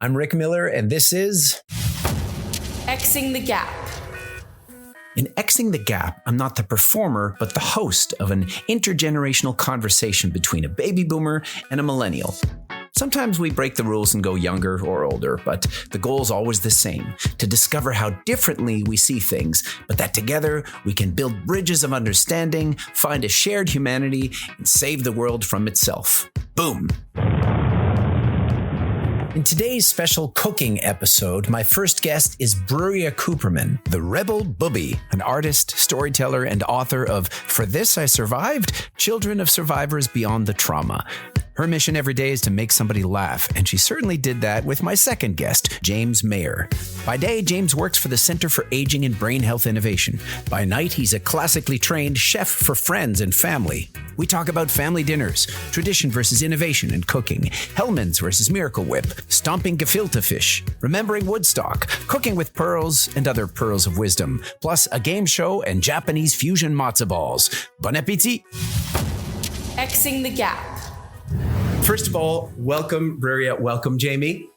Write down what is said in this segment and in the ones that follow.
I'm Rick Miller, and this is Xing the Gap. In Xing the Gap, I'm not the performer, but the host of an intergenerational conversation between a baby boomer and a millennial. Sometimes we break the rules and go younger or older, but the goal's always the same, to discover how differently we see things, but that together we can build bridges of understanding, find a shared humanity, and save the world from itself. Boom! In today's special cooking episode, my first guest is Bruria Cooperman, the Rebel Bubbie, an artist, storyteller, and author of For This I Survived, Children of Survivors Beyond the Trauma. Her mission every day is to make somebody laugh, and she certainly did that with my second guest, James Mayer. By day, James works for the Center for Aging and Brain Health Innovation. By night, he's a classically trained chef for friends and family. We talk about family dinners, tradition versus innovation in cooking, Hellman's versus Miracle Whip, stomping gefilte fish, remembering Woodstock, cooking with pearls and other pearls of wisdom, plus a game show and Japanese fusion Matzah Balls. Bon appetit! Xing the Gap. First of all, welcome, Bruria. Welcome, Jamie.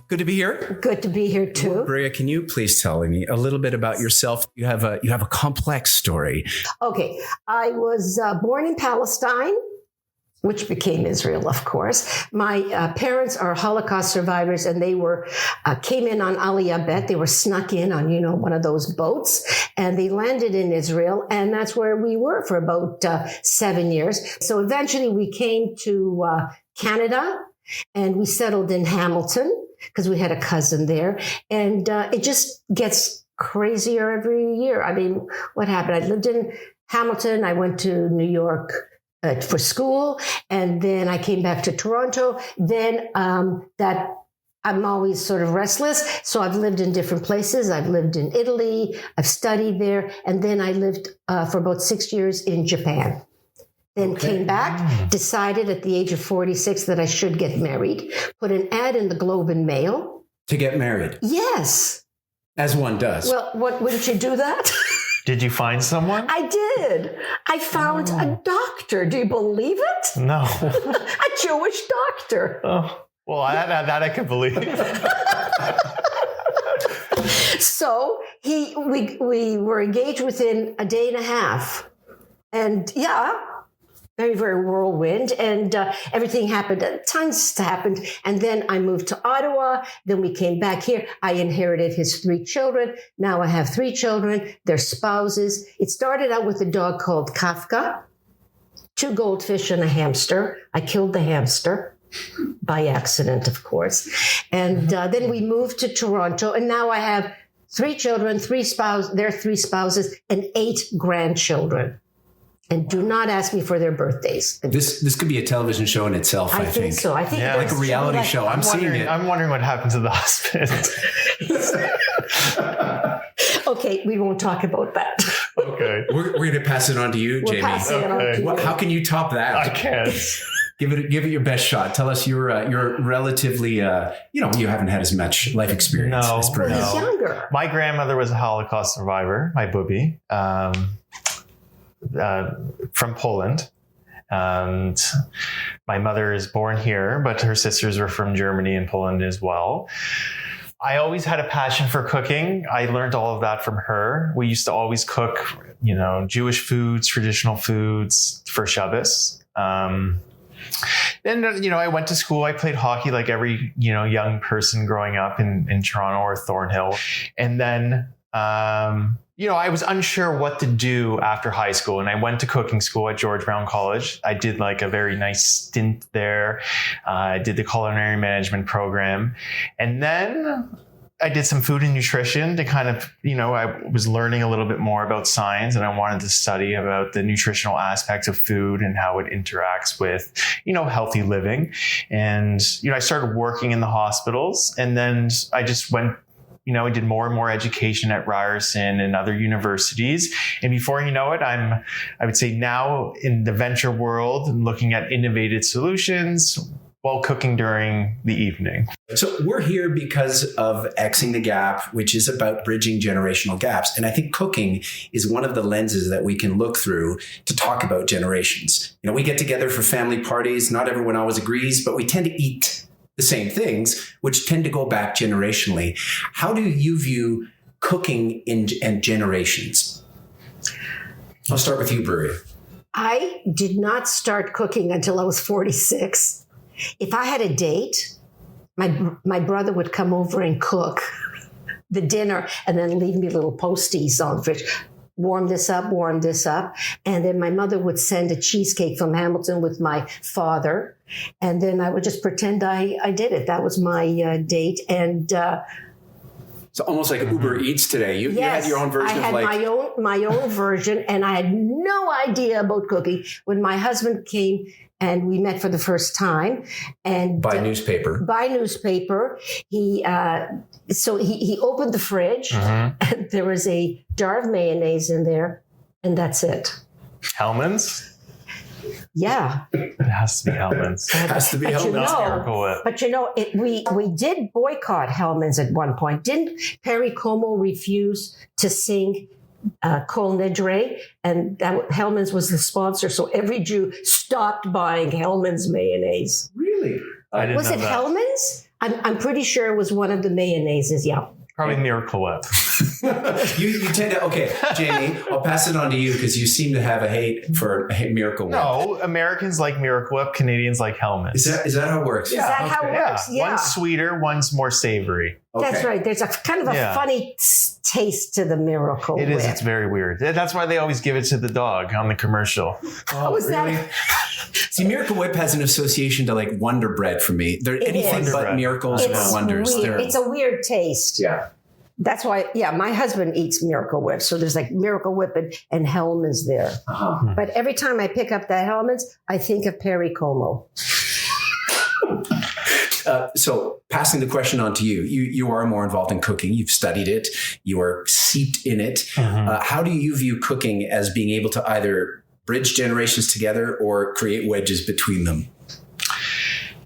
Good to be here. Good to be here too. Bruria, can you please tell me a little bit about yourself? You have a complex story. Okay, I was born in Palestine, which became Israel, of course. My parents are Holocaust survivors, and they came in on Aliyah Bet. They were snuck in on, one of those boats, and they landed in Israel, and that's where we were for about 7 years. So eventually we came to Canada, and we settled in Hamilton because we had a cousin there, and it just gets crazier every year. I mean, what happened? I lived in Hamilton. I went to New York for school, and then I came back to Toronto. Then I'm always sort of restless, so I've lived in different places. I've lived in Italy, I've studied there, and then I lived for about 6 years in Japan. Then came back, decided at the age of 46 that I should get married, put an ad in the Globe and Mail. To get married? Yes. As one does. Well, wouldn't you do that? Did you find someone? I did. I found a doctor. Do you believe it? No. A Jewish doctor. Oh, well, that I can believe. So we were engaged within a day and a half. And very, very whirlwind, and everything happened. Tons happened, and then I moved to Ottawa. Then we came back here. I inherited his 3 children. Now I have 3 children, their spouses. It started out with a dog called Kafka, 2 goldfish and a hamster. I killed the hamster by accident, of course. And then we moved to Toronto, and now I have 3 children, 3 spouses, and 8 grandchildren. And do not ask me for their birthdays. This could be a television show in itself, I think. So. I think like a reality show. I'm seeing it. I'm wondering what happened to the husband. Okay, we won't talk about that. Okay. We're going to pass it on to you, Jamie. How can you top that? I can't. Give it your best shot. Tell us you're relatively, you haven't had as much life experience as Bruria. He's younger. My grandmother was a Holocaust survivor, my Bubbie. From Poland, and my mother is born here, but her sisters were from Germany and Poland as well. I always had a passion for cooking. I learned all of that from her. We used to always cook, Jewish foods, traditional foods for Shabbos. Then, I went to school. I played hockey like every, young person growing up in Toronto or Thornhill. And then, I was unsure what to do after high school, and I went to cooking school at George Brown College. I did like a very nice stint there. I did the culinary management program, and then I did some food and nutrition to kind of, I was learning a little bit more about science, and I wanted to study about the nutritional aspects of food and how it interacts with, healthy living. And, I started working in the hospitals, and then I just went, I did more and more education at Ryerson and other universities. And before you know it, I would say now in the venture world and looking at innovative solutions while cooking during the evening. So we're here because of Xing the Gap, which is about bridging generational gaps. And I think cooking is one of the lenses that we can look through to talk about generations. We get together for family parties. Not everyone always agrees, but we tend to eat the same things, which tend to go back generationally. How do you view cooking and generations? I'll start with you, Bruria. I did not start cooking until I was 46. If I had a date, my brother would come over and cook the dinner and then leave me little posties on the fridge. Warm this up. And then my mother would send a cheesecake from Hamilton with my father. And then I would just pretend I did it. That was my date. And it's almost like Uber Eats today. You had your own version of like... I had my own version, and I had no idea about cooking. When my husband came and we met for the first time, and by newspaper, he opened the fridge, and there was a jar of mayonnaise in there, and that's it. Hellman's? Yeah. It has to be Hellman's. It has to be Hellman's. But we did boycott Hellman's at one point. Didn't Perry Como refuse to sing Kol Nidre? And Hellman's was the sponsor, so every Jew stopped buying Hellman's mayonnaise. Really? I didn't know Was it that. Hellman's? I'm pretty sure it was one of the mayonnaises, yeah. Probably Miracle Whip. you tend to, okay, Jamie, I'll pass it on to you because you seem to have a hate for Miracle Whip. No, Americans like Miracle Whip, Canadians like Hellman's. Is that how it works? Is that how it works? Yeah. One's sweeter, one's more savory. Okay. That's right. There's a kind of a funny taste to the Miracle Whip. It is. It's very weird. That's why they always give it to the dog on the commercial. How was that? See, Miracle Whip has an association to like Wonder Bread for me. They're anything but miracles or wonders. It's a weird taste. Yeah. That's why, my husband eats Miracle Whip. So there's like Miracle Whip and Hellman's there. Uh-huh. But every time I pick up that Hellman's, I think of Perry Como. So passing the question on to you, you are more involved in cooking. You've studied it. You are seeped in it. How do you view cooking as being able to either bridge generations together or create wedges between them?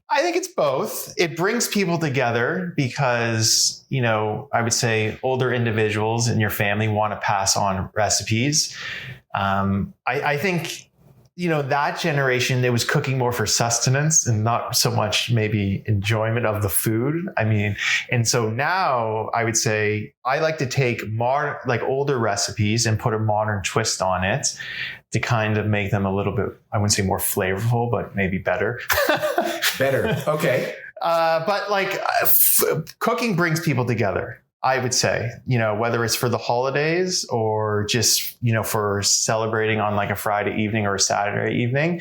I think it's both. It brings people together because, I would say older individuals in your family want to pass on recipes. I think, that generation, it was cooking more for sustenance and not so much maybe enjoyment of the food. And so now I would say I like to take older recipes and put a modern twist on it to kind of make them a little bit, I wouldn't say more flavorful, but maybe better. Better. Okay. Cooking brings people together. I would say, whether it's for the holidays or just, for celebrating on like a Friday evening or a Saturday evening,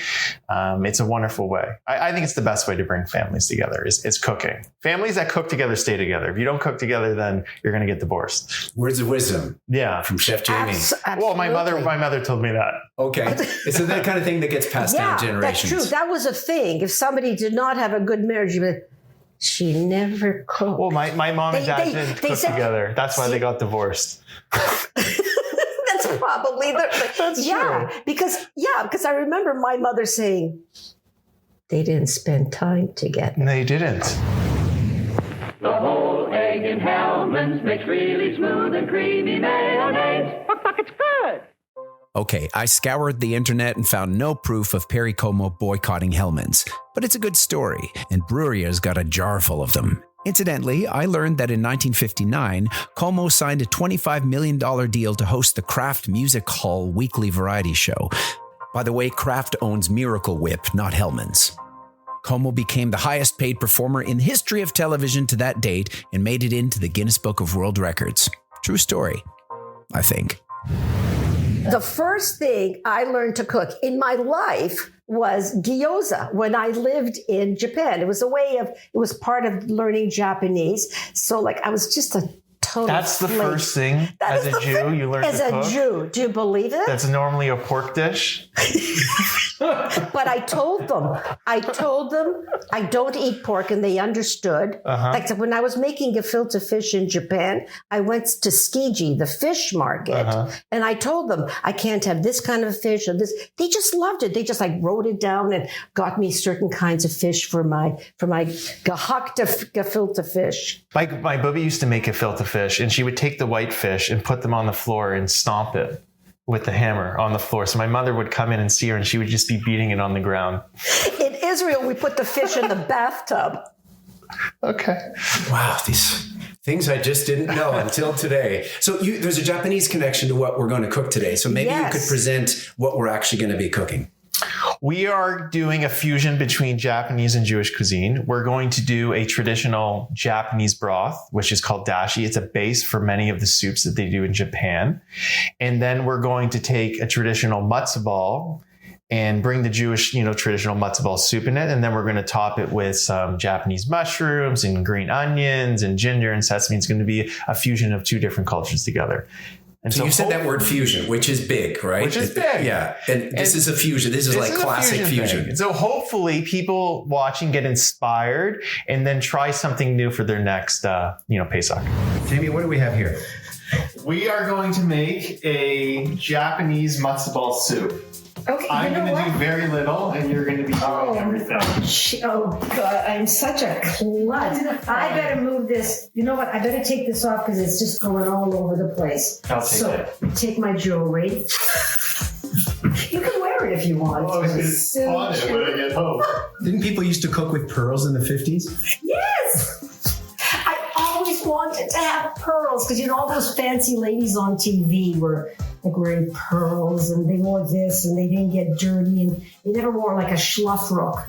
it's a wonderful way. I think it's the best way to bring families together is cooking. Families that cook together stay together. If you don't cook together, then you're going to get divorced. Words of wisdom. Yeah. From Chef Jamie. Absolutely. Well, my mother told me that. Okay. It's that kind of thing that gets passed down generations. That's true. That was a thing. If somebody did not have a good marriage, you'd be like, she never cooked. Well, my mom and dad didn't cook together. That's why they got divorced. That's probably That's true. Because I remember my mother saying they didn't spend time together. They didn't. The whole egg in Hellman's makes really smooth and creamy mayonnaise. Fuck, it's good. Okay, I scoured the internet and found no proof of Perry Como boycotting Hellman's, but it's a good story, and Bruria's got a jar full of them. Incidentally, I learned that in 1959, Como signed a $25 million deal to host the Kraft Music Hall weekly variety show. By the way, Kraft owns Miracle Whip, not Hellman's. Como became the highest paid performer in the history of television to that date and made it into the Guinness Book of World Records. True story, I think. The first thing I learned to cook in my life was gyoza when I lived in Japan. It was part of learning Japanese. So I was just a total That's the flake. first thing as a Jew you learn to cook? As a Jew, do you believe it? That's normally a pork dish. But I told them I don't eat pork, and they understood. Like when I was making gefilte fish in Japan, I went to Tsukiji, the fish market, and I told them I can't have this kind of fish or this. They just loved it. They just wrote it down and got me certain kinds of fish for my gehackte gefilte fish. My Bubbie used to make gefilte fish, and she would take the white fish and put them on the floor and stomp it with the hammer on the floor. So my mother would come in and see her, and she would just be beating it on the ground. In Israel, we put the fish in the bathtub. Okay. Wow, these things I just didn't know until today. So there's a Japanese connection to what we're going to cook today. So maybe you could present what we're actually going to be cooking. We are doing a fusion between Japanese and Jewish cuisine. We're going to do a traditional Japanese broth, which is called dashi. It's a base for many of the soups that they do in Japan. And then we're going to take a traditional matzah ball and bring the Jewish, traditional matzah ball soup in it. And then we're going to top it with some Japanese mushrooms and green onions and ginger and sesame. It's going to be a fusion of two different cultures together. And so you said that word fusion, which is big, right? Which is big. Yeah. And this is a fusion. This is like classic fusion. So hopefully people watching get inspired and then try something new for their next, Pesach. Jamie, what do we have here? We are going to make a Japanese matzah ball soup. Okay, I'm going to do very little, and you're going to be doing everything. Oh, God, I'm such a klutz. I better move this. You know what? I better take this off because it's just going all over the place. I'll take it. Take my jewelry. You can wear it if you want. Oh, it's on it when I get home. Didn't people used to cook with pearls in the 50s? Yes! I always wanted to have pearls because, all those fancy ladies on TV were like wearing pearls and they wore this and they didn't get dirty and they never wore like a schluffrock.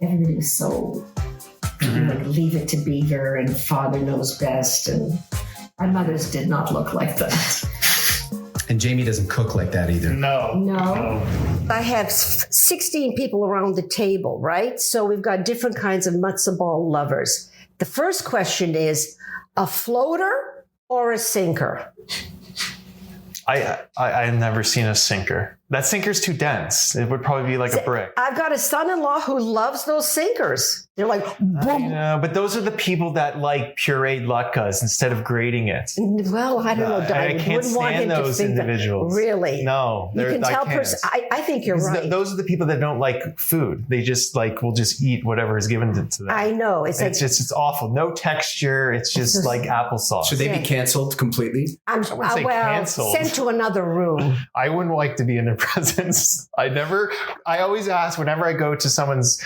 Everybody was so like Leave It to Beaver and Father Knows Best, and our mothers did not look like that. And Jamie doesn't cook like that either. No. I have 16 people around the table, right? So we've got different kinds of matzah ball lovers. The first question is, a floater or a sinker? I've never seen a sinker. That sinker's too dense. It would probably be like a brick. I've got a son-in-law who loves those sinkers. They're like, boom. But those are the people that like pureed latkes instead of grating it. Well, I don't know, I can't stand those individuals. Really? No. You can tell I think you're right. Those are the people that don't like food. They just will just eat whatever is given to them. I know. It's awful. No texture. It's just like applesauce. Should they be canceled completely? Canceled. Sent to another room. I wouldn't like to be in their presence. I always ask whenever I go to someone's,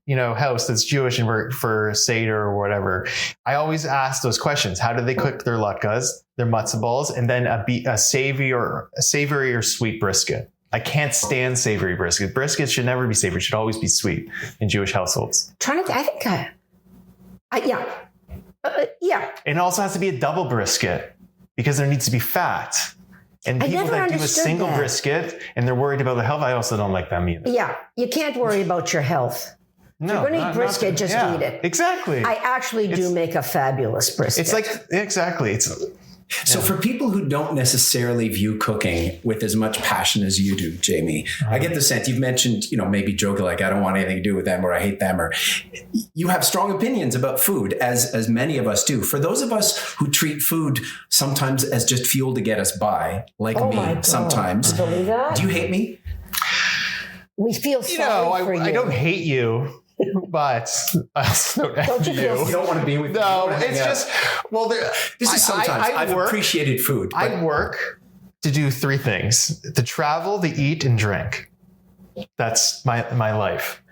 house that's Jewish and for Seder or whatever, I always ask those questions. How do they cook their latkes, their matzah balls, and then a savory or sweet brisket? I can't stand savory brisket. Brisket should never be savory. It should always be sweet in Jewish households. Yeah. It also has to be a double brisket because there needs to be fat. And people that do a single brisket and they're worried about the health, I also don't like them either. Yeah, you can't worry about your health. No, you're going to eat brisket, just eat it. Exactly. I actually do make a fabulous brisket. It's exactly. So for people who don't necessarily view cooking with as much passion as you do, Jamie, I get the sense you've mentioned, maybe joking like, I don't want anything to do with them or I hate them, or you have strong opinions about food as many of us do. For those of us who treat food sometimes as just fuel to get us by, like me sometimes, believe that? Do you hate me? We feel sorry for you. I don't hate you. But I also don't envy you. You don't want to be with me. No, it's just, this is sometimes I've appreciated food. I work to do three things: to travel, to eat, and drink. That's my life,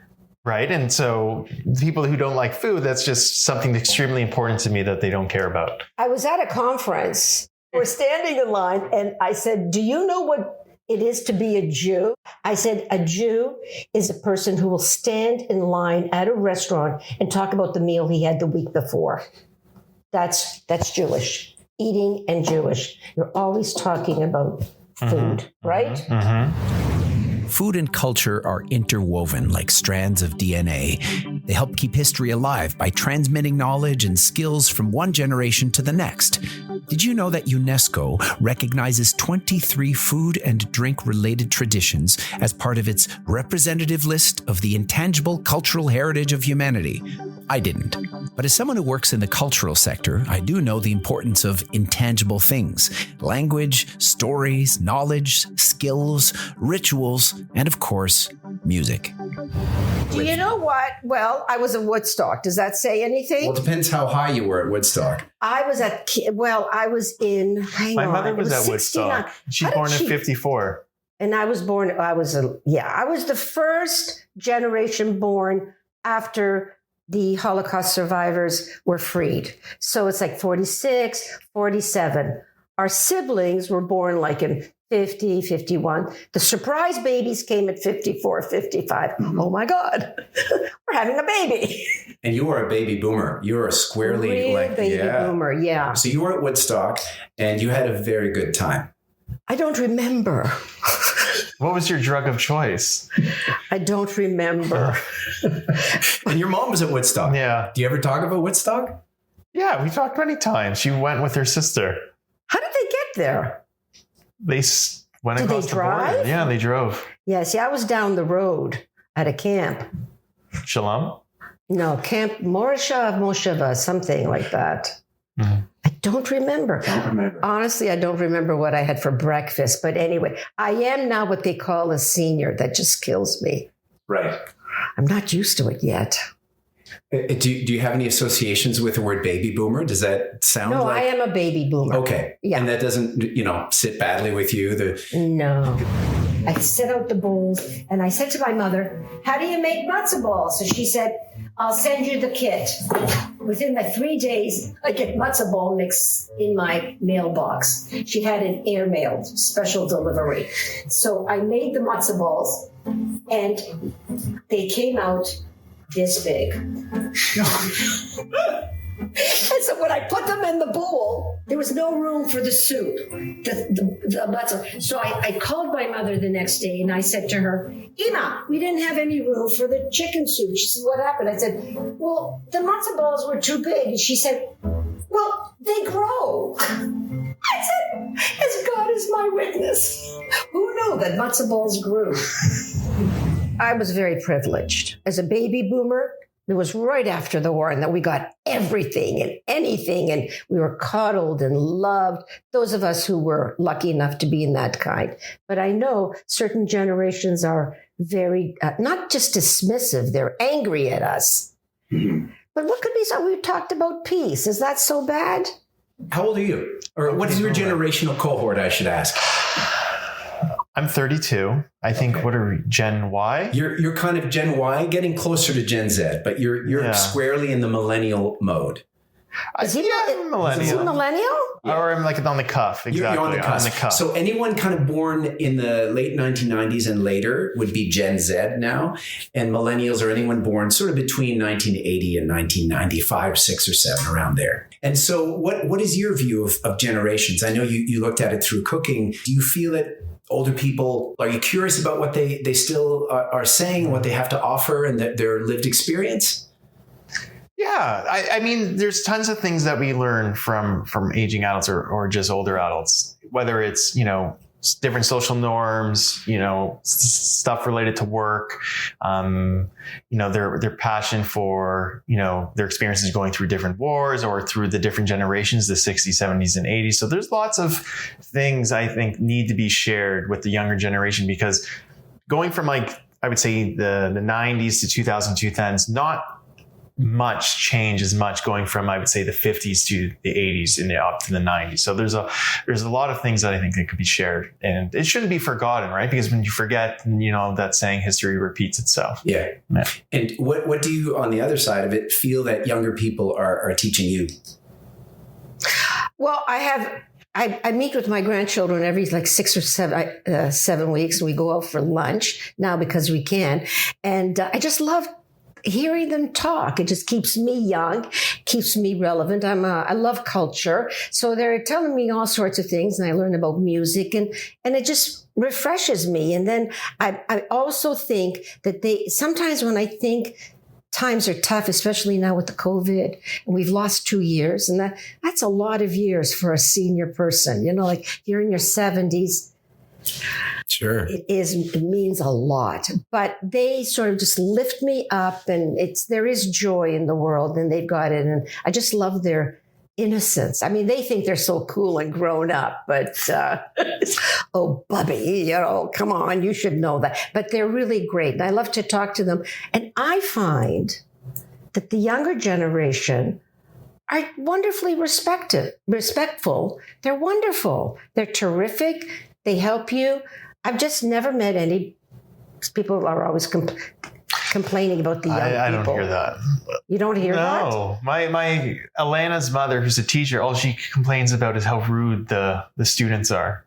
right? And so people who don't like food, that's just something extremely important to me that they don't care about. I was at a conference. We're standing in line, and I said, do you know what it is to be a Jew? I said, a Jew is a person who will stand in line at a restaurant and talk about the meal he had the week before. That's Jewish. Eating and Jewish. You're always talking about food, right? Mm-hmm. Food and culture are interwoven like strands of DNA. They help keep history alive by transmitting knowledge and skills from one generation to the next. Did you know that UNESCO recognizes 23 food and drink-related traditions as part of its representative list of the intangible cultural heritage of humanity? I didn't. But as someone who works in the cultural sector, I do know the importance of intangible things: language, stories, knowledge, skills, rituals, and of course, music. Do you know what? Well, I was at Woodstock. Does that say anything? Well, it depends how high you were at Woodstock. I was in, My mother was at Woodstock. She's born in 54. And I was the first generation born after the Holocaust survivors were freed. So it's like 46, 47. Our siblings were born like in 50, 51. The surprise babies came at 54, 55. Oh my God, we're having a baby. And you are a baby boomer. You are a squarely Real baby boomer, yeah. So you were at Woodstock and you had a very good time. I don't remember. What was your drug of choice? I don't remember. And your mom was at Woodstock. Yeah. Do you ever talk about Woodstock? Yeah, we talked many times. She went with her sister. How did they get there? They went Did across they the border. drive? Yeah, they drove. Yeah, see, I was down the road at a camp. Shalom? No, Camp Mosheva, something like that. Mm-hmm. I don't remember. Honestly, I don't remember what I had for breakfast. But anyway, I am now what they call a senior. That just kills me. Right. I'm not used to it yet. Do you have any associations with the word baby boomer? Does that sound No, like... I am a baby boomer. Okay. Yeah. And that doesn't, sit badly with you? No. I set out the bowls and I said to my mother, how do you make matzo balls? So she said, I'll send you the kit. Within like 3 days, I get matzo ball mix in my mailbox. She had an airmailed special delivery. So I made the matzo balls and they came out this big. And so when I put them in the bowl, there was no room for the soup, the matzo. So I called my mother the next day and I said to her, Ima, we didn't have any room for the chicken soup. She said, what happened? I said, well, the matzo balls were too big. And she said, well, they grow. I said, as God is my witness, who knew that matzo balls grew? I was very privileged. As a baby boomer, it was right after the war and that we got everything and anything and we were coddled and loved, those of us who were lucky enough to be in that kind. But I know certain generations are very, not just dismissive, they're angry at us. Mm-hmm. But what could be so? We talked about peace. Is that so bad? How old are you? Or what is your generational cohort, I should ask? I'm 32. I think, what are we, Gen Y? You're kind of Gen Y, getting closer to Gen Z, but you're squarely in the millennial mode. Is he millennial? Is he millennial? Yeah. Or I'm like on the cuff. Exactly. You're on the cusp. So anyone kind of born in the late 1990s and later would be Gen Z now. And millennials are anyone born sort of between 1980 and 1995, 6 or 7, around there. And so what is your view of generations? I know you looked at it through cooking. Do you feel that older people, are you curious about what they still are saying, what they have to offer and their lived experience? Yeah. I mean, there's tons of things that we learn from aging adults or just older adults, whether it's, different social norms, stuff related to work, their passion for, their experiences going through different wars or through the different generations, the 60s, 70s, and 80s. So there's lots of things I think need to be shared with the younger generation, because going from I would say the 90s to 2010s, not much change as much going from, I would say, the 50s to the 80s and up to the 90s. So there's a lot of things that I think that could be shared, and it shouldn't be forgotten, right? Because when you forget, that saying, history repeats itself. Yeah. And what do you, on the other side of it, feel that younger people are teaching you? Well, I meet with my grandchildren every 6 or 7 weeks, and we go out for lunch now because we can. And I just love hearing them talk. It just keeps me young, keeps me relevant. I love culture. So they're telling me all sorts of things, and I learn about music, and it just refreshes me. And then I also think that sometimes when I think times are tough, especially now with the COVID, and we've lost 2 years, and that's a lot of years for a senior person, like you're in your 70s. Sure. It means a lot, but they sort of just lift me up, and there is joy in the world, and they've got it. And I just love their innocence. I mean, they think they're so cool and grown up, but, oh, Bubbie, come on, you should know that. But they're really great. And I love to talk to them. And I find that the younger generation are wonderfully respectful. They're wonderful. They're terrific. They help you. I've just never met any people are always complaining about the young people. I don't hear that. You don't hear that? No. My Alana's mother, who's a teacher, all she complains about is how rude the students are.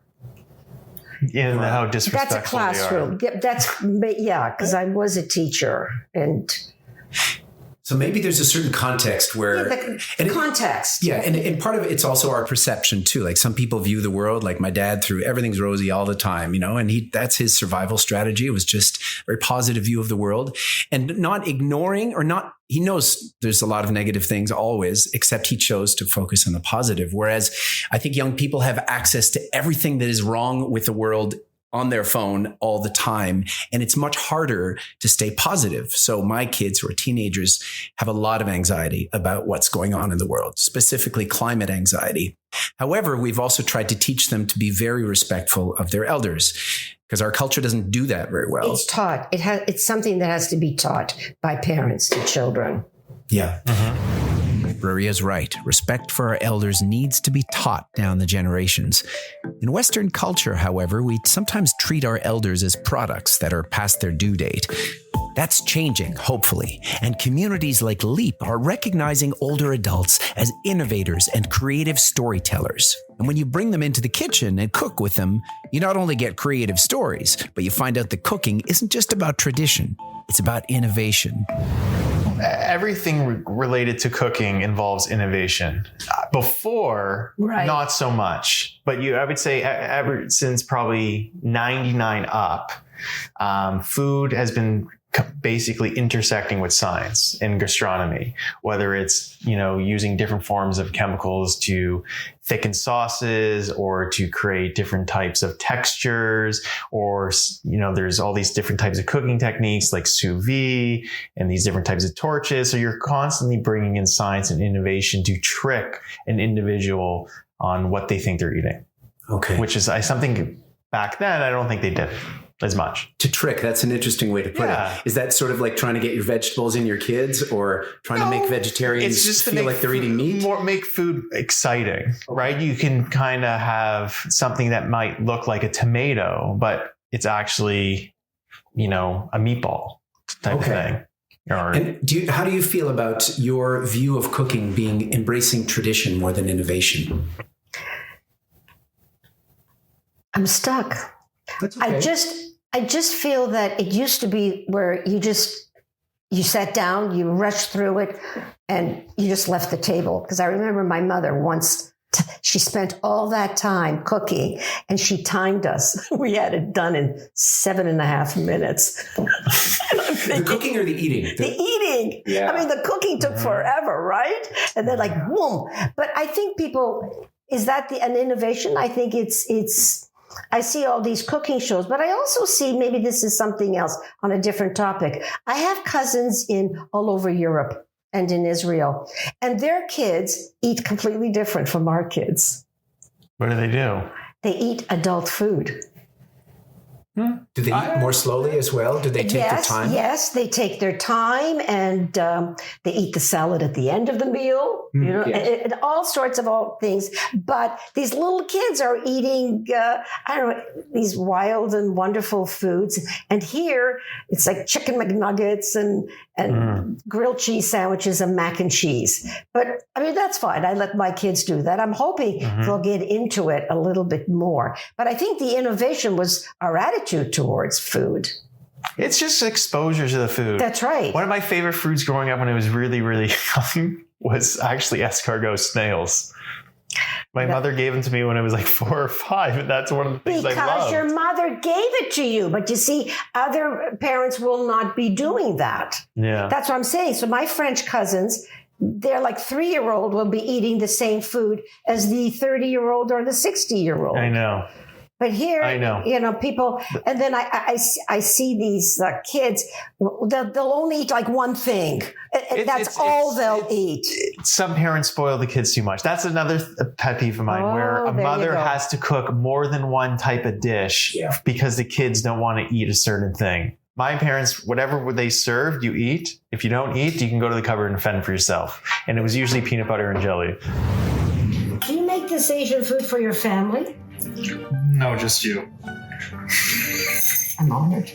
And how disrespectful That's a classroom. they are. Because I was a teacher. And so maybe there's a certain context where... context. And part of it's also our perception too. Like some people view the world, like my dad, through everything's rosy all the time, and that's his survival strategy. It was just a very positive view of the world and not ignoring he knows there's a lot of negative things always, except he chose to focus on the positive. Whereas I think young people have access to everything that is wrong with the world on their phone all the time. And it's much harder to stay positive. So my kids who are teenagers have a lot of anxiety about what's going on in the world, specifically climate anxiety. However, we've also tried to teach them to be very respectful of their elders because our culture doesn't do that very well. It's taught. It's something that has to be taught by parents to children. Yeah. Bruria's right. Respect for our elders needs to be taught down the generations. In Western culture, however, we sometimes treat our elders as products that are past their due date. That's changing, hopefully, and communities like LEAP are recognizing older adults as innovators and creative storytellers. And when you bring them into the kitchen and cook with them, you not only get creative stories, but you find out that cooking isn't just about tradition, it's about innovation. Everything related to cooking involves innovation. Before, not so much. But I would say ever since probably 99 up, food has been basically intersecting with science in gastronomy, whether it's, using different forms of chemicals to thicken sauces or to create different types of textures, or, there's all these different types of cooking techniques like sous vide and these different types of torches. So you're constantly bringing in science and innovation to trick an individual on what they think they're eating. Okay. Which is something back then, I don't think they did as much. To trick, that's an interesting way to put it. Is that sort of like trying to get your vegetables in your kids or trying to make vegetarians feel like they're eating meat? Make food exciting, right? You can kind of have something that might look like a tomato, but it's actually, a meatball type of thing. And how do you feel about your view of cooking being embracing tradition more than innovation? I'm stuck. That's okay. I just feel that it used to be where you sat down, you rushed through it, and you just left the table. Because I remember my mother once, she spent all that time cooking, and she timed us. We had it done in 7.5 minutes. The cooking or the eating? The eating. Yeah. I mean, the cooking took forever, right? And then boom. But I think is that an innovation? I think it's. I see all these cooking shows, but I also see, maybe this is something else on a different topic. I have cousins all over Europe and in Israel, and their kids eat completely different from our kids. What do? They eat adult food. Do they eat more slowly as well? Do they take their time? Yes, they take their time, and they eat the salad at the end of the meal, and all sorts of things. But these little kids are eating, these wild and wonderful foods. And here, it's like chicken McNuggets and grilled cheese sandwiches and mac and cheese. But, that's fine. I let my kids do that. I'm hoping they'll get into it a little bit more. But I think the innovation was our attitude towards food. It's just exposure to the food. That's right. One of my favorite foods growing up when I was really, really young was actually escargot snails. My mother gave them to me when I was like 4 or 5, and that's one of the things I loved. Because your mother gave it to you. But you see, other parents will not be doing that. Yeah. That's what I'm saying. So my French cousins, they're like 3-year-old will be eating the same food as the 30-year-old or the 60-year-old. I know. But here, I know. people, and then I see these kids, they'll only eat like one thing. That's all they'll eat. Some parents spoil the kids too much. That's another pet peeve of mine, where a mother has to cook more than one type of dish because the kids don't want to eat a certain thing. My parents, whatever they served, you eat. If you don't eat, you can go to the cupboard and fend for yourself. And it was usually peanut butter and jelly. Can you make this Asian food for your family? No, just you. I'm honored.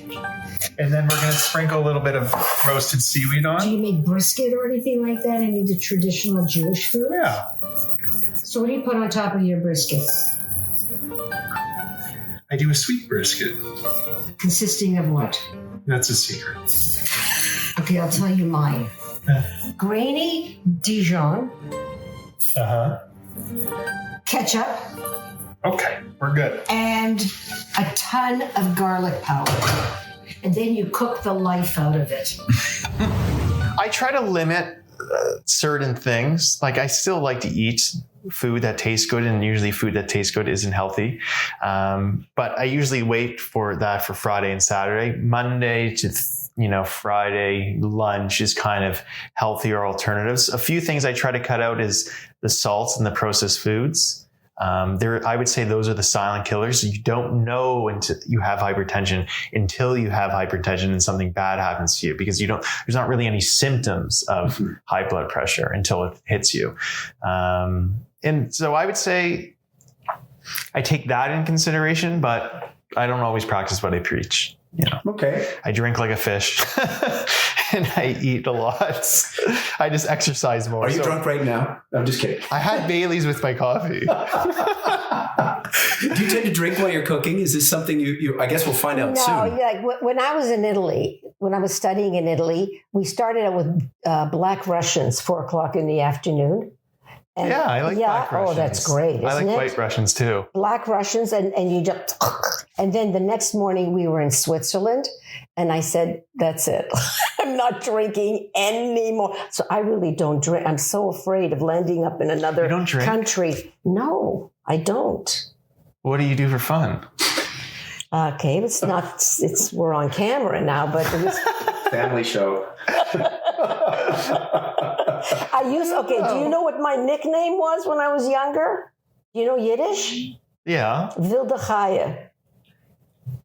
And then we're going to sprinkle a little bit of roasted seaweed Do on. you make brisket or anything like that? Any of the traditional Jewish food? Yeah. So what do you put on top of your brisket? I do a sweet brisket. Consisting of what? That's a secret. Okay, I'll tell you mine. Grainy Dijon, Uh-huh. ketchup, Okay, we're good. and a ton of garlic powder. And then you cook the life out of it. I try to limit certain things. Like I still like to eat food that tastes good, and usually food that tastes good isn't healthy. But I usually wait for that for Friday and Saturday. Monday to Friday lunch is kind of healthier alternatives. A few things I try to cut out is the salts and the processed foods. I would say those are the silent killers. You don't know until you have hypertension and something bad happens to you, because there's not really any symptoms of high blood pressure until it hits you. And so I would say I take that in consideration, but I don't always practice what I preach. Okay. I drink like a fish and I eat a lot. I just exercise more. Are you drunk right now? I'm just kidding. I had Bailey's with my coffee. Do you tend to drink while you're cooking? Is this something you I guess we'll find out soon. No, like when I was in Italy, when I was studying in Italy, we started out with Black Russians, 4:00 in the afternoon. And Yeah, I like Black Russians. Oh, that's great. I like isn't it? White Russians too. Black Russians, and you just, and then the next morning we were in Switzerland, and I said, that's it. I'm not drinking anymore. So I really don't drink. I'm so afraid of landing up in another You don't drink? country. No, I don't. What do you do for fun? Okay, we're on camera now, but it was, Family show. do you know what my nickname was when I was younger? Do you know Yiddish? Yeah. Wilde Chaie.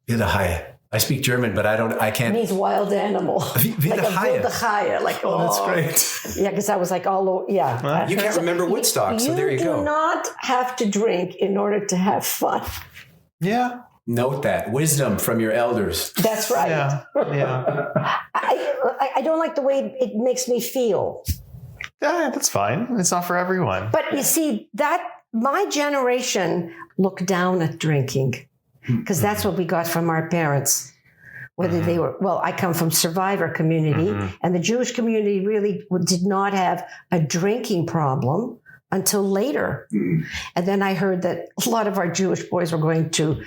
Wilde Haie. I speak German, but I can't. Means wild animal. Wilde Like a Haie. Wilde Chaie. Like, Oh, that's great. Yeah, because I was like all over. Yeah. You can't remember Woodstock, so there you go. You do not have to drink in order to have fun. Yeah. Note that. Wisdom from your elders. That's right. Yeah. Yeah. I don't like the way it makes me feel. Yeah, that's fine. It's not for everyone. But you see, that my generation looked down at drinking because that's what we got from our parents. Whether they were, I come from survivor community, and the Jewish community really did not have a drinking problem until later. And then I heard that a lot of our Jewish boys were going to,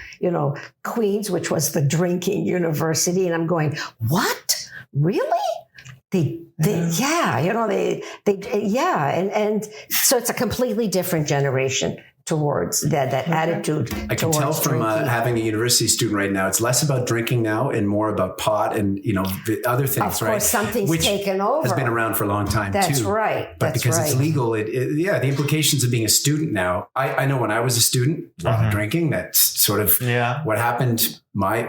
Queens, which was the drinking university. And I'm going, what? Really? And so it's a completely different generation towards that attitude. I can tell towards from drinking. having a university student right now, it's less about drinking now and more about pot and, the other things, Of right? course, something's Which taken over. has been around for a long time, That's too. right. But That's because it's right. legal, the implications of being a student now, I know when I was a student, a lot of drinking, that's sort of what happened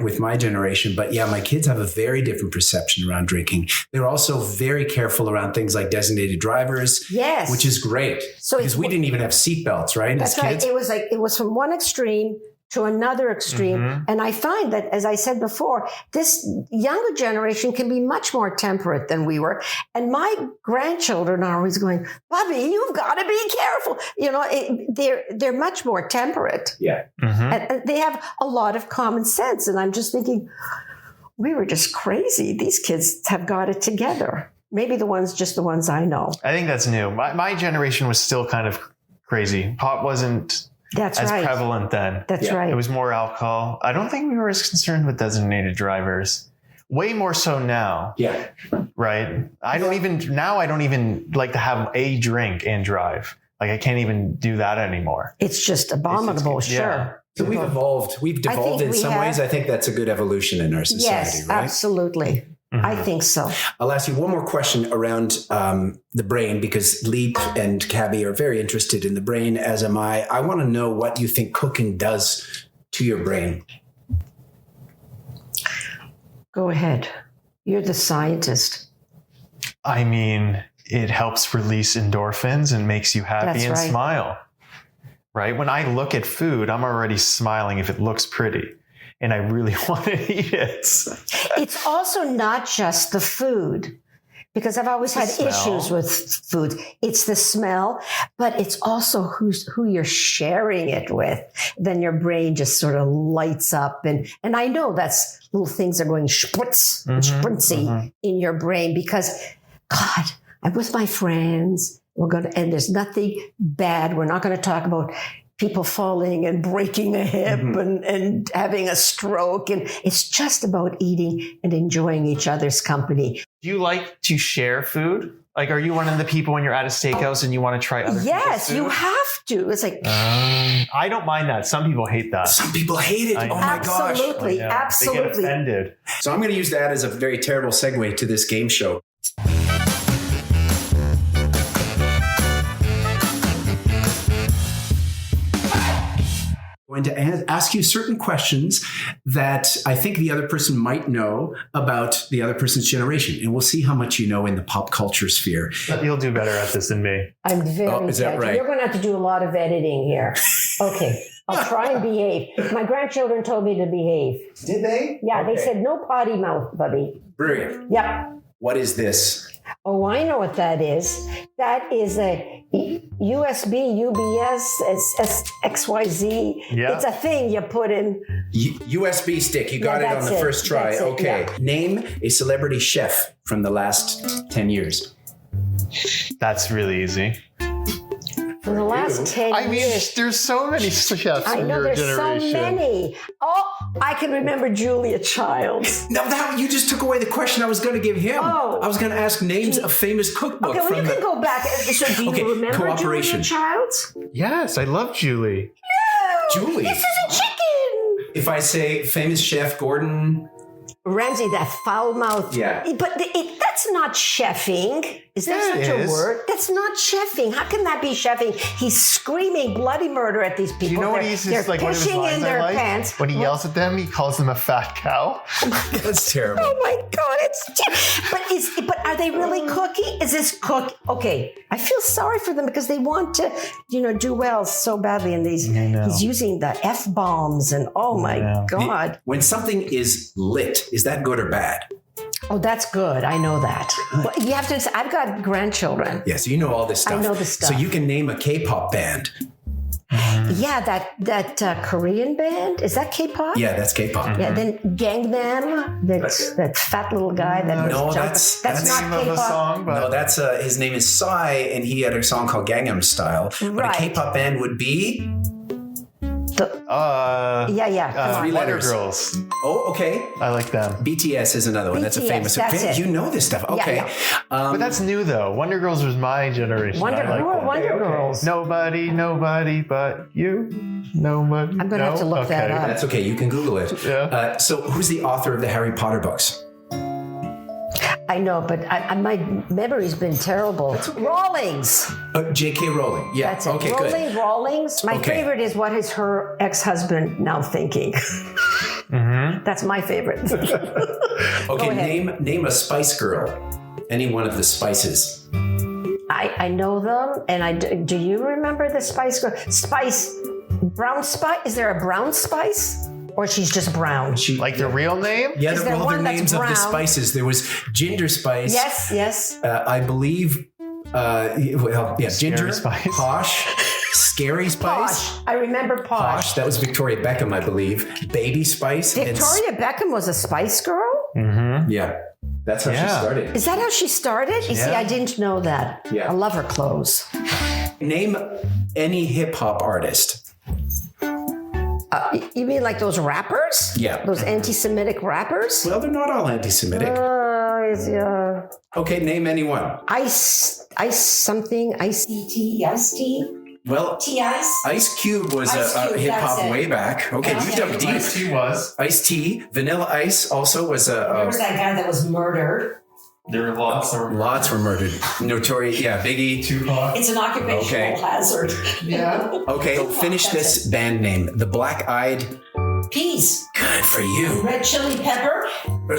with my generation. But yeah, my kids have a very different perception around drinking. They're also very careful around things like designated drivers. Yes. Which is great. So because we didn't even have seatbelts, right? That's as right. kids. It was from one extreme to another extreme. And I find that, as I said before, this younger generation can be much more temperate than we were. And my grandchildren are always going, Bubby, you've got to be careful. They're much more temperate. Yeah. And they have a lot of common sense. And I'm just thinking, we were just crazy. These kids have got it together. Maybe just the ones I know. I think that's new. My generation was still kind of crazy. Pot wasn't That's as right. prevalent then. That's right. It was more alcohol. I don't think we were as concerned with designated drivers. Way more so now. Yeah. Right? I don't even like to have a drink and drive. Like I can't even do that anymore. It's just abominable, sure. So we've evolved. We've devolved in some ways. I think that's a good evolution in our society, yes, right? Absolutely. I think so. I'll ask you one more question around the brain, because Leap and Cabby are very interested in the brain, as am I. I want to know what you think cooking does to your brain. Go ahead. You're the scientist. I mean, it helps release endorphins and makes you happy and smile. Right? When I look at food, I'm already smiling if it looks pretty. and I really want to eat it. It's also not just the food, because I've always had issues with food. It's the smell, but it's also who you're sharing it with. Then your brain just sort of lights up. And I know that's little things are going spritz and spritzy in your brain because, God, I'm with my friends. And there's nothing bad. We're not going to talk about people falling and breaking a hip and having a stroke. And it's just about eating and enjoying each other's company. Do you like to share food? Like, are you one of the people when you're at a steakhouse and you want to try other people's food? You have to. It's like... I don't mind that. Some people hate that. Some people hate it. Oh my gosh. Absolutely. Absolutely. They get offended. So I'm going to use that as a very terrible segue to this game show. Going to ask you certain questions that I think the other person might know about the other person's generation. And we'll see how much you know in the pop culture sphere. You'll do better at this than me. I'm very is that judgy. right? You're going to have to do a lot of editing here. Okay. I'll try and behave. My grandchildren told me to behave. Did they? Yeah, They said no potty mouth, Bubby. Bruria. Yep. What is this? Oh, I know what that is. That is a USB, UBS, XYZ. Yeah. It's a thing you put in. USB stick. You got it on the first try. That's it, Okay. yeah. Name a celebrity chef from the last 10 years. That's really easy. For the last 10 years. There's so many chefs I know there's so many. Oh, I can remember Julia Childs. No, you just took away the question I was going to give him. Oh. I was going to ask names of famous cookbook. Okay, well, you can go back. So do you remember cooperation. Julia Childs? Yes, I love Julie. No, Julie. This is a chicken. If I say famous chef Gordon Ramsay, that foul mouth. Yeah. But that's not chefing. Is that Yeah, such it a is. word? That's not chefing. How can that be chefing? He's screaming bloody murder at these people. You know what They're like one of his pissing lines in I their like? pants. When he yells at them, he calls them a fat cow. That's terrible. Oh my God! But are they really cooking? Is this cook? Okay, I feel sorry for them because they want to, do well so badly, and he's using the F-bombs and oh my God! When something is lit, is that good or bad? Oh, that's good. I know that. Well, you have to. I've got grandchildren. Yeah, so you know all this stuff. I know the stuff. So you can name a K-pop band. Yeah, that Korean band, is that K-pop? Yeah, that's K-pop. Yeah, then Gangnam, that fat little guy that No, was that's not Name of the K-pop. song, but No, that's his name is Psy, and he had a song called Gangnam Style. But Right. a K-pop band would be. Yeah. Come on. three Wonder letters. Girls. Oh, okay. I like them. BTS is another one. That's a BTS, famous. that's it. You know this stuff. Okay. Yeah. But that's new though. Wonder Girls was my generation. Who I like are them. Wonder Girls? Nobody but you. Nobody. I'm gonna have to look that up. That's okay. You can Google it. Yeah. So, who's the author of the Harry Potter books? I know, but my memory's been terrible. Rawlings. J.K. Rowling. Yeah. That's it. Okay, Rawlings. My Okay. favorite is what is her ex-husband now thinking. That's my favorite. good. Okay. ahead. Name a Spice Girl. Any one of the spices. I know them, and do you remember the Spice Girl? Brown Spice? Is there a Brown Spice? Or she's just brown? Like the real name? Yeah, Is there they're one that's names of the brown? spices. There was Ginger Spice. Yes. I believe. Ginger Spice. Posh, Scary Spice. Posh. I remember Posh. That was Victoria Beckham, I believe. Baby Spice. Victoria Beckham was a Spice Girl? Yeah. That's how she started. Is that how she started? You see, I didn't know that. Yeah. I love her clothes. Name any hip hop artist. You mean like those rappers? Yeah. Those anti-Semitic rappers? Well, they're not all anti-Semitic. Okay, name anyone. Ice something, Ice-T. Well, T-Ice? Ice Cube was Ice a Cube, hip hop that's it. way back. Okay, you dug deep. He was. Ice-T, Vanilla Ice also was There was that guy that was murdered. There were lots. Lots were murdered. Notorious, Biggie. Tupac. It's an occupational hazard. Yeah. Okay, so finish this band name. The Black Eyed. Peas. Good for you. Red Chili Pepper.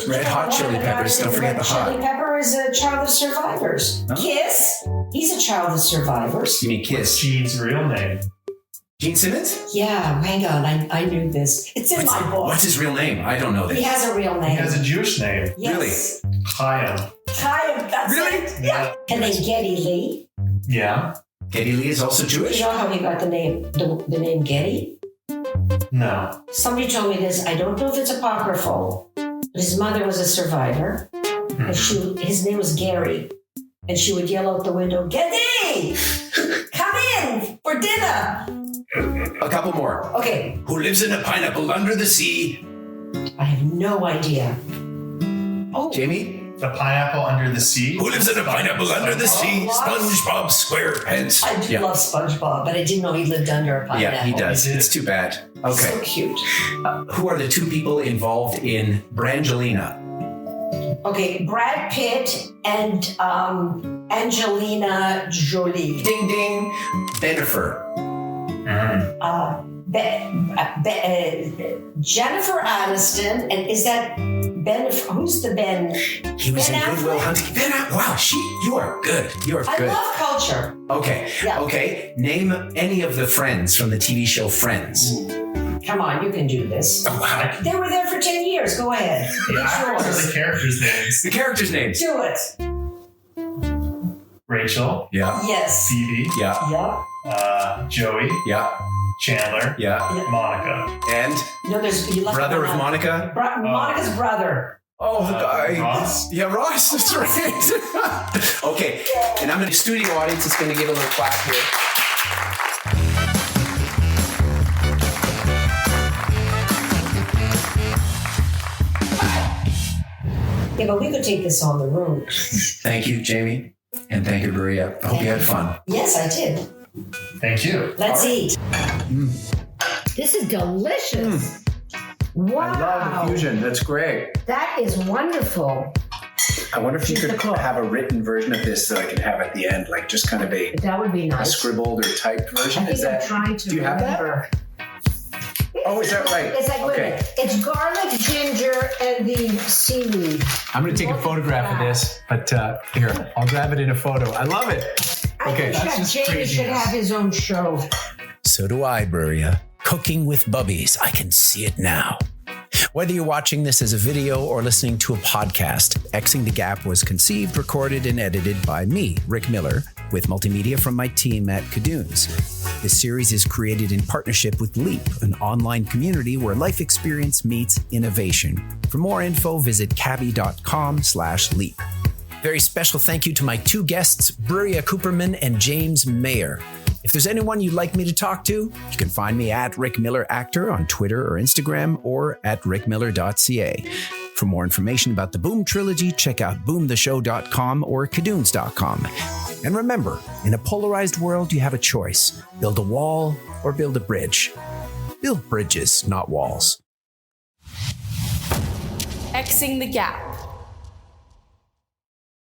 Red Hot Chili Peppers. Don't forget the Chili hot. Pepper is a child of survivors. Huh? Kiss. He's a child of survivors. You mean Kiss? Gene's real name? Gene Simmons? Yeah, hang on. I knew this. It's in my book. What's his real name? I don't know this. He has a real name. He has a Jewish name. Yes. Chaim. Chaim, that's Really? it. Yeah. And then Geddy Lee. Yeah. Geddy Lee is also Jewish? You know how he got the name Geddy? No. Somebody told me this. I don't know if it's apocryphal, but his mother was a survivor. And his name was Gary. And she would yell out the window, Geddy! Come in for dinner! A couple more. Okay. Who lives in a pineapple under the sea? I have no idea. Oh. Jamie? The pineapple under the sea. Who lives in a pineapple under the sea? SpongeBob SquarePants. I do love SpongeBob, but I didn't know he lived under a pineapple. Yeah, he does. It's too bad. Okay. So cute. Who are the two people involved in Brangelina? Okay, Brad Pitt and Angelina Jolie. Ding ding. Bennifer. Jennifer Aniston, and is that Ben? Who's the Ben? He was Ben in Good Will Affleck? Hunting. Wow, you are good. You are I good. love culture. Okay. Yeah. Okay. Name any of the friends from the TV show Friends. Come on, you can do this. Oh, wow. They were there for 10 years. Go ahead. The actors It's are the characters' names. The characters' names. yours. Do it. Rachel. Yeah. Yes. Phoebe. Yeah. Yeah. Joey. Yeah. Chandler. Yeah. Monica. And No, you left brother one of out. Monica. Monica's brother. Oh, the guy. Ross? Yeah, Ross. That's right. Okay. And I'm in the studio audience. It's going to give a little clap here. Yeah, but we could take this on the road. Thank you, Jamie. And thank you, Bruria. I hope you had fun. Yes, I did. Thank you. Let's eat. This is delicious. Wow. I love the fusion. That's great. That is wonderful. I wonder if you She's the could cook. have a written version of this that I could have at the end, like just kind of a That would be nice. scribbled or typed version. I think Is that? I'm trying to Do you have that? remember. Oh, is that right? It's like, wait a Okay. minute. It's garlic, ginger, and the seaweed. I'm going to take a photograph of this, but here, I'll grab it in a photo. I love it. Okay. I think Jamie should have his own show. So do I, Bruria. Cooking with Bubbies. I can see it now. Whether you're watching this as a video or listening to a podcast, Xing the Gap was conceived, recorded, and edited by me, Rick Miller, with multimedia from my team at Cadoons. This series is created in partnership with Leap, an online community where life experience meets innovation. For more info, visit cabby.com/leap. Very special thank you to my two guests, Bruria Cooperman and James Mayer. If there's anyone you'd like me to talk to, you can find me at Rick Miller Actor on Twitter or Instagram or at rickmiller.ca. For more information about the Boom Trilogy, check out boomtheshow.com or cadoons.com. And remember, in a polarized world, you have a choice. Build a wall or build a bridge. Build bridges, not walls. Xing the Gap.